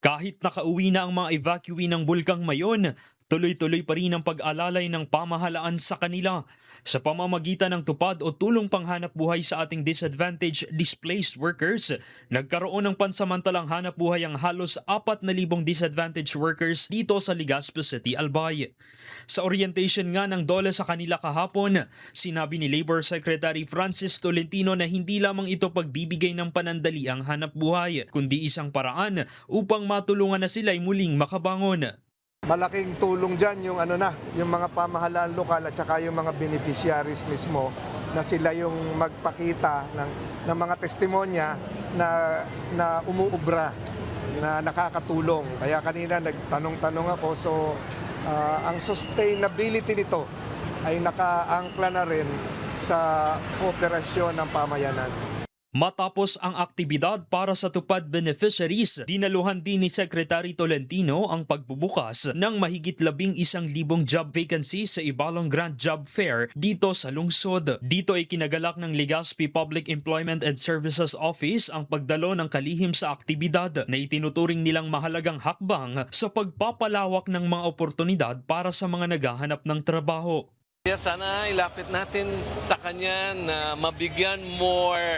Kahit nakauwi na ang mga evacuee ng Bulkang Mayon, tuloy-tuloy pa rin ang pag-alalay ng pamahalaan sa kanila sa pamamagitan ng tupad o tulong panghanap buhay sa ating disadvantaged displaced workers. Nagkaroon ng pansamantalang hanap buhay ang halos 4,000 disadvantaged workers dito sa Legazpi City, Albay. Sa orientation nga ng DOLE sa kanila kahapon, sinabi ni Labor Secretary Francis Tolentino na hindi lamang ito pagbibigay ng panandaliang hanap buhay, kundi isang paraan upang matulungan na sila'y muling makabangon. Malaking tulong dyan yung yung mga pamahalaan lokal at saka yung mga beneficiaries mismo na sila yung magpakita ng mga testimonya na umuubra, na nakakatulong. Kaya kanina nagtanong-tanong ako, so ang sustainability nito ay nakaangkla na rin sa kooperasyon ng pamayanan. Matapos ang aktibidad para sa tupad beneficiaries, dinaluhan din ni Secretary Tolentino ang pagbubukas ng mahigit 11,000 job vacancies sa Ibalong Grand Job Fair dito sa lungsod. Dito ay kinagalak ng Legazpi Public Employment and Services Office ang pagdalo ng kalihim sa aktibidad na itinuturing nilang mahalagang hakbang sa pagpapalawak ng mga oportunidad para sa mga naghahanap ng trabaho. Sana ilapit natin sa kanya na mabigyan more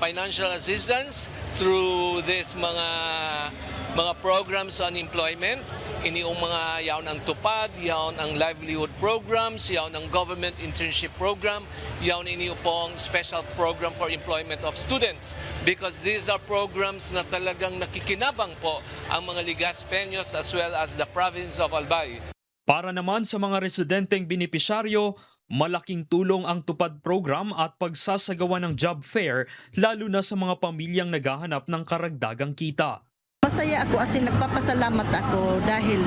financial assistance through this mga programs on employment. Ini ang mga yaon ang tupad, yaon ang livelihood programs, yaon ang government internship program, yaon ini pong special program for employment of students, because these are programs na talagang nakikinabang po ang mga Legazpeños as well as the province of Albay. Para naman sa mga residenteng benepisyaryo, malaking tulong ang tupad program at pagsasagawa ng job fair lalo na sa mga pamilyang naghahanap ng karagdagang kita. Masaya ako kasi nagpapasalamat ako dahil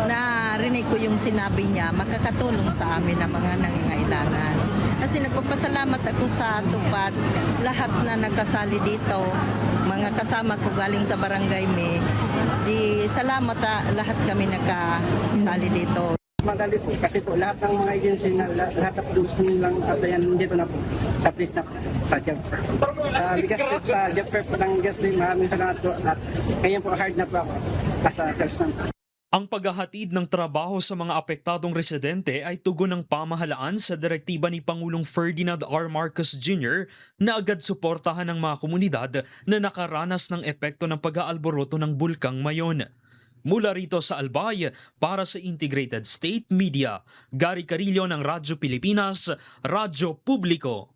narinig ko yung sinabi niya makakatulong sa amin na mga nangangailangan. Kasi nagpapasalamat ako sa tupad, lahat na nagkasali dito, mga kasama ko galing sa Barangay May. Salamat lahat kami nakasali dito. Madali po kasi po lahat ng mga agency na lahat ng gusto nilang applyan dito na po sa place na po, sa job fair. Sa job fair po ng Legazpi, maraming salamat po at ngayon po hard na po ako as a salesman. Ang paghahatid ng trabaho sa mga apektadong residente ay tugon ng pamahalaan sa direktiba ni Pangulong Ferdinand R. Marcos Jr. na agad suportahan ng mga komunidad na nakaranas ng epekto ng pag-aalboroto ng Bulkang Mayon. Mula rito sa Albay, para sa Integrated State Media, Gary Carillo ng Radyo Pilipinas, Radyo Publiko.